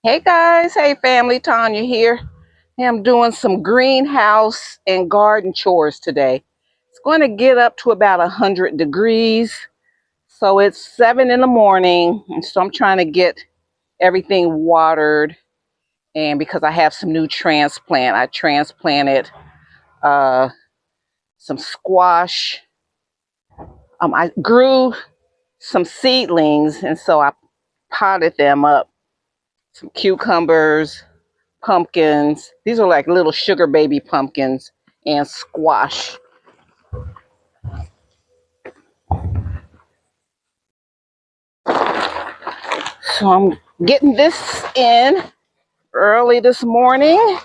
Hey guys, hey family, Tanya here. I'm doing some greenhouse and garden chores today. It's going to get up to about 100 degrees. So it's 7 in the morning. And so I'm trying to get everything watered. And because I have some new transplant, I transplanted uh, some squash. I grew some seedlings and so I potted them up. Some cucumbers, pumpkins. These are like little sugar baby pumpkins and squash. So I'm getting this in early this morning.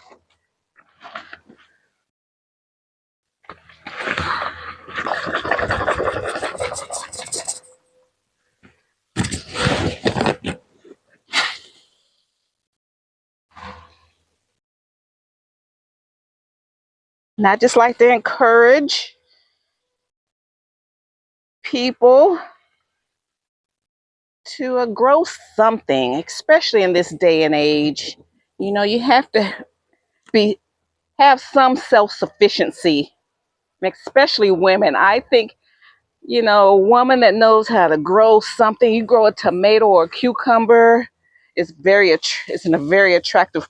And I just like to encourage people to grow something, especially in this day and age. You have to be have some self-sufficiency, especially women. I think a woman that knows how to grow something. You grow a tomato or a cucumber, it's a very attractive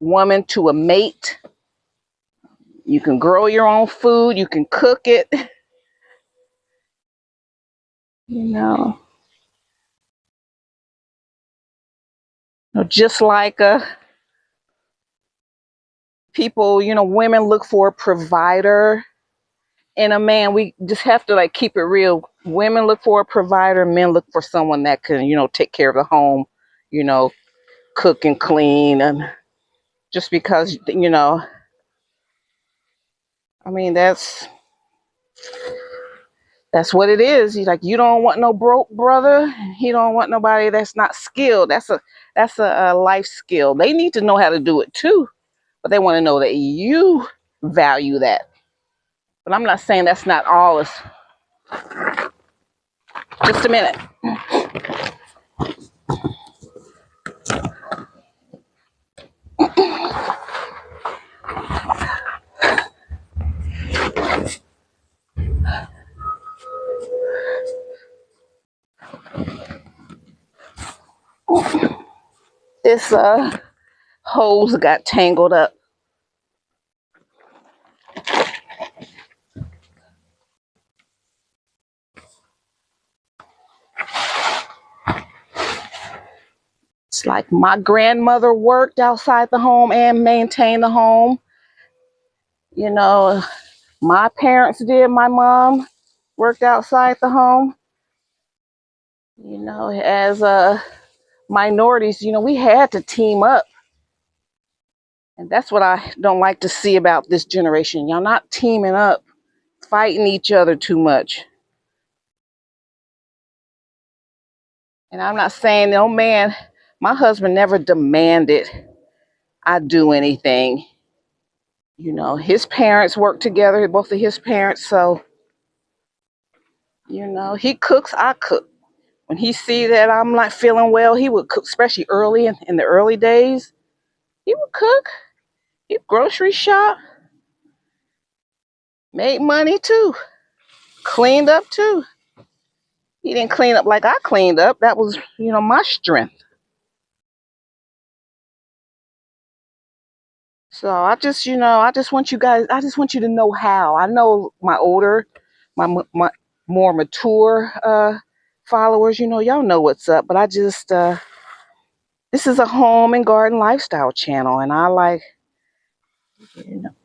woman to a mate. You can grow your own food, you can cook it, you know. Just like people, women look for a provider in a man. We just have to like keep it real. Women look for a provider, men look for someone that can, take care of the home, you know, cook and clean. And just because, I mean, that's what it is. He's like, you don't want no broke brother. He don't want nobody that's not skilled. That's a life skill. They need to know how to do it too, but they want to know that you value that. But I'm not saying that's not all. It's just a minute. This hose got tangled up. It's like my grandmother worked outside the home and maintained the home. You know, my parents did. My mom worked outside the home. As minorities, we had to team up. And that's what I don't like to see about this generation. Y'all not teaming up, fighting each other too much. And I'm not saying, no man, my husband never demanded I do anything. His parents work together, both of his parents. So, he cooks, I cook. When he see that I'm not feeling well, he would cook, especially early in the early days. He would cook, he'd grocery shop, made money too, cleaned up too. He didn't clean up like I cleaned up. That was, my strength. So I just want you guys, I just want you to know how. I know my more mature followers, y'all know what's up. But this is a home and garden lifestyle channel, and I like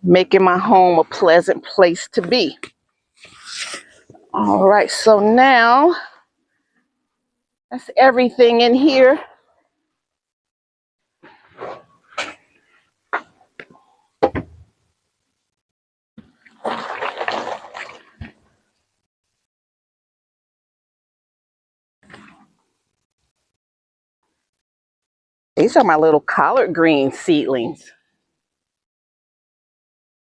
making my home a pleasant place to be. All right, so now that's everything in here. These are my little collard green seedlings.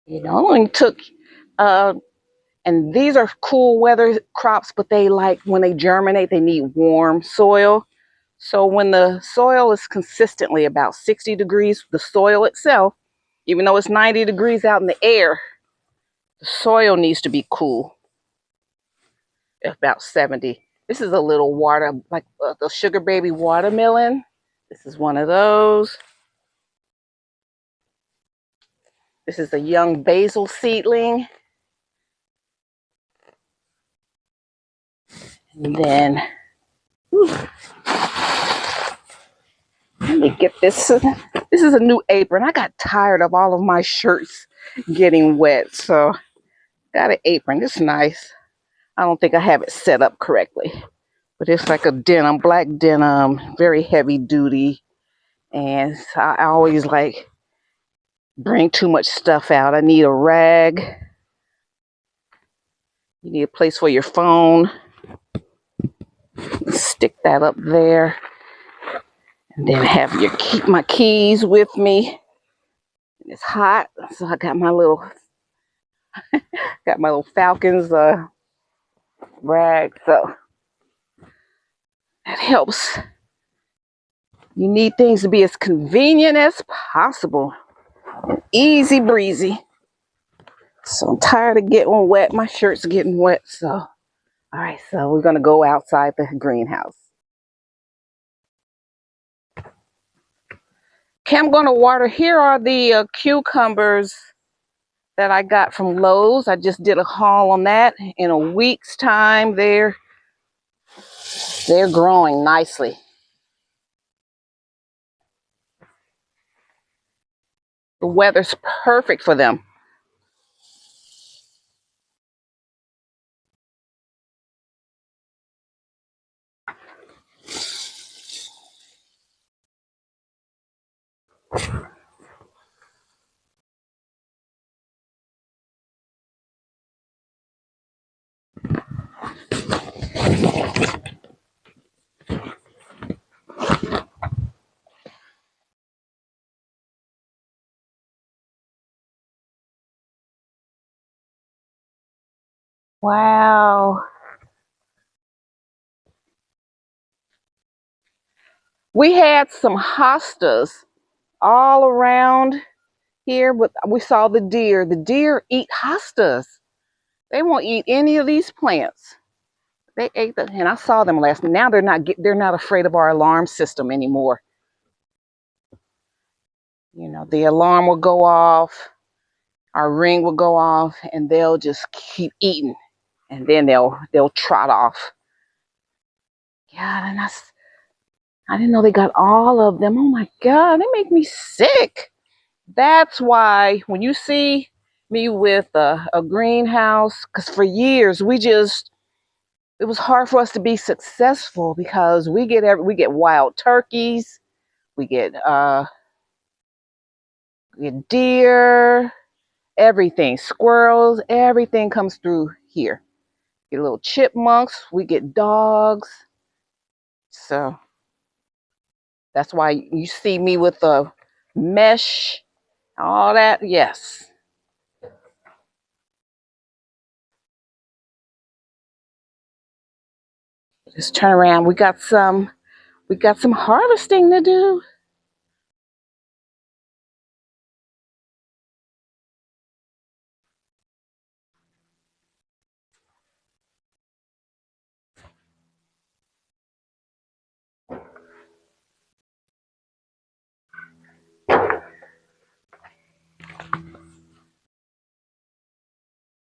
Only took and these are cool weather crops, but they like when they germinate, they need warm soil. So when the soil is consistently about 60 degrees, the soil itself, even though it's 90 degrees out in the air, the soil needs to be cool, about 70. This is a little water, like the sugar baby watermelon. This is one of those. This is a young basil seedling. And then, let me get this. This is a new apron. I got tired of all of my shirts getting wet, so got an apron. It's nice. I don't think I have it set up correctly, but it's like a denim, black denim, very heavy duty. And so I always like bring too much stuff out. I need a rag. You need a place for your phone. Stick that up there. And then have my keys with me. It's hot, so I got my little Falcons rag. So that helps. You need things to be as convenient as possible. Easy breezy. So I'm tired of getting wet. My shirt's getting wet. So, all right, so we're going to go outside the greenhouse. Okay, I'm going to water. Here are the cucumbers that I got from Lowe's. I just did a haul on that. In a week's time, they're growing nicely. The weather's perfect for them. Wow. We had some hostas all around here, but we saw the deer. The deer eat hostas. They won't eat any of these plants. They ate them, and I saw them last night. Now they're not afraid of our alarm system anymore. You know, the alarm will go off, our ring will go off, and they'll just keep eating, and then they'll trot off. God, and I didn't know they got all of them. Oh my God, they make me sick. That's why when you see me with a greenhouse, because for years it was hard for us to be successful because we get wild turkeys, we get deer, everything, squirrels, everything comes through here. Get little chipmunks, we get dogs. So that's why you see me with a mesh, all that. Yes. Just turn around. We got some harvesting to do.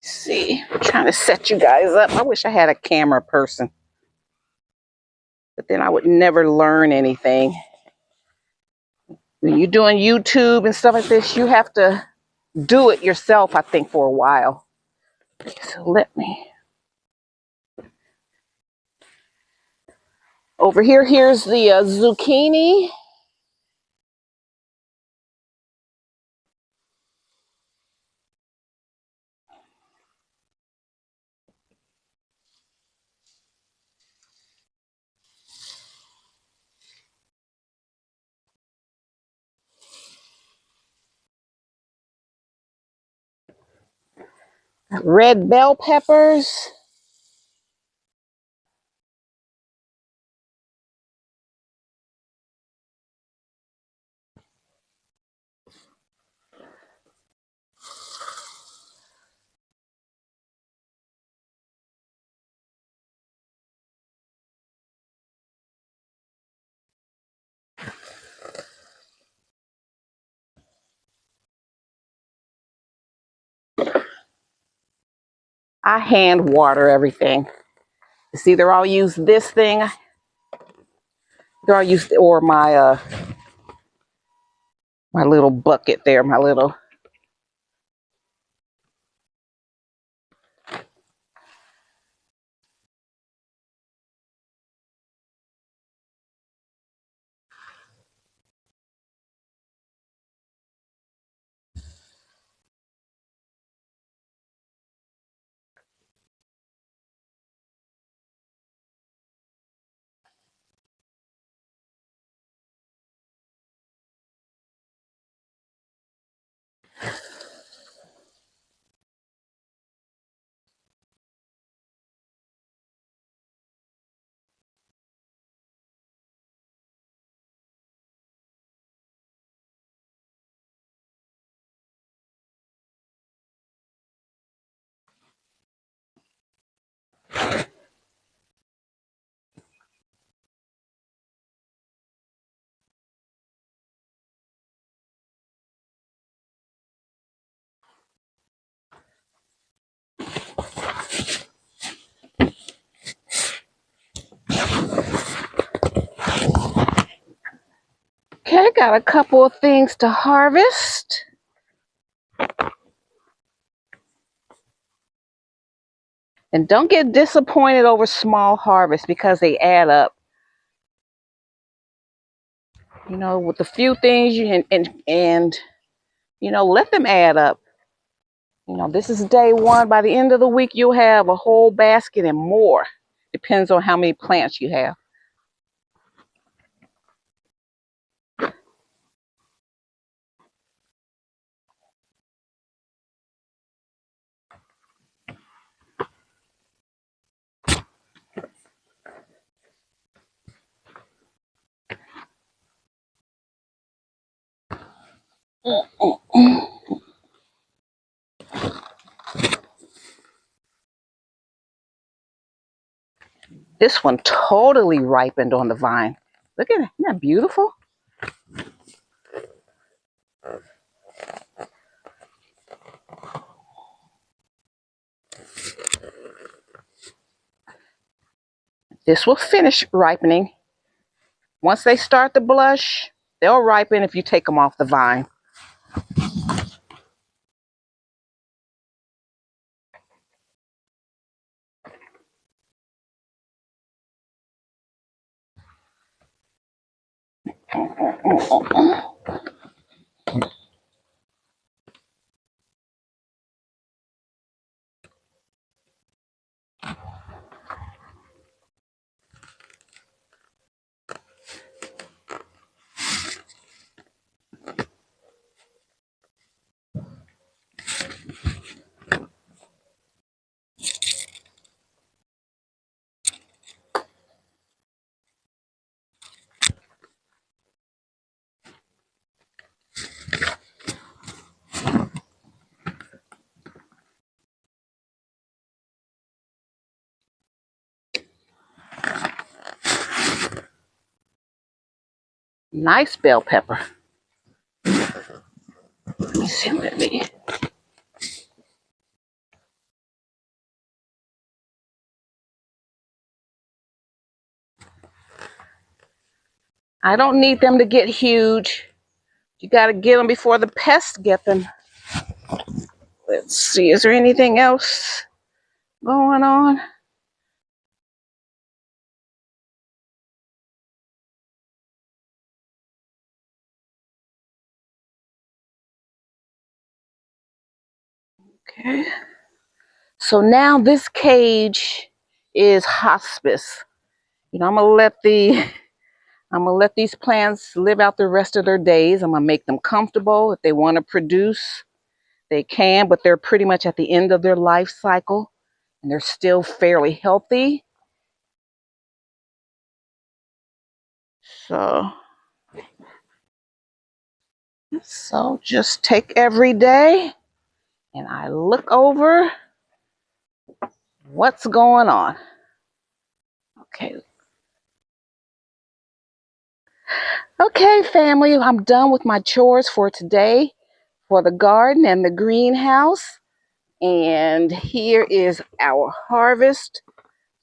See, I'm trying to set you guys up. I wish I had a camera person, but then I would never learn anything. When you're doing YouTube and stuff like this, you have to do it yourself, I think, for a while. So let me. Over here, here's the zucchini. Red bell peppers. I hand water everything. It's either I'll use this thing, or I'll use or my little bucket there, my little. Okay, I got a couple of things to harvest. And don't get disappointed over small harvests because they add up. You know, with the few things and you know, let them add up. You know, this is day one. By the end of the week, you'll have a whole basket and more. Depends on how many plants you have. This one totally ripened on the vine. Look at it. Isn't that beautiful? This will finish ripening. Once they start to blush, they'll ripen if you take them off the vine. Nice bell pepper. Let me see. I don't need them to get huge. You got to get them before the pests get them. Let's see. Is there anything else going on? Okay. So now this cage is hospice. You know, I'm gonna let these plants live out the rest of their days. I'm gonna make them comfortable. If they want to produce, they can, but they're pretty much at the end of their life cycle and they're still fairly healthy. So, so just take every day and I look over what's going on. Okay. Okay, family, I'm done with my chores for today for the garden and the greenhouse. And here is our harvest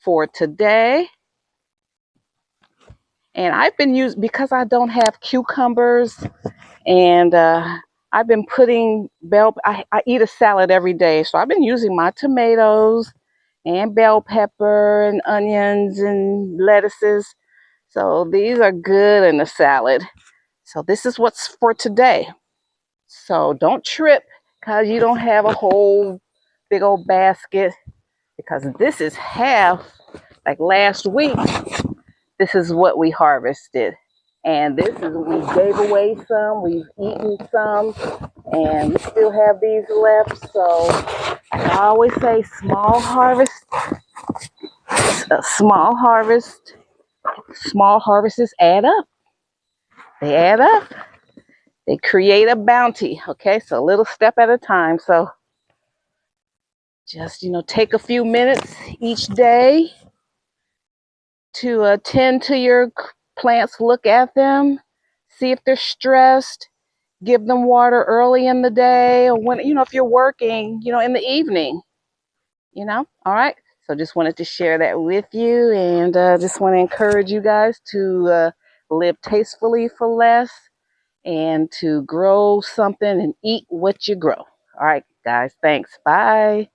for today. And I've been using, because I don't have cucumbers, and I've been putting I eat a salad every day. So I've been using my tomatoes and bell pepper and onions and lettuces. So these are good in the salad. So this is what's for today. So don't trip because you don't have a whole big old basket, because this is half. Like last week, this is what we harvested. And this is, we gave away some, we've eaten some, and we still have these left. So I always say small harvests add up. They add up. They create a bounty. Okay, so a little step at a time. So just, take a few minutes each day to attend to your plants, look at them, see if they're stressed, give them water early in the day, or when, if you're working, in the evening, all right. So just wanted to share that with you, and just want to encourage you guys to live tastefully for less, and to grow something and eat what you grow. All right, guys, thanks. Bye.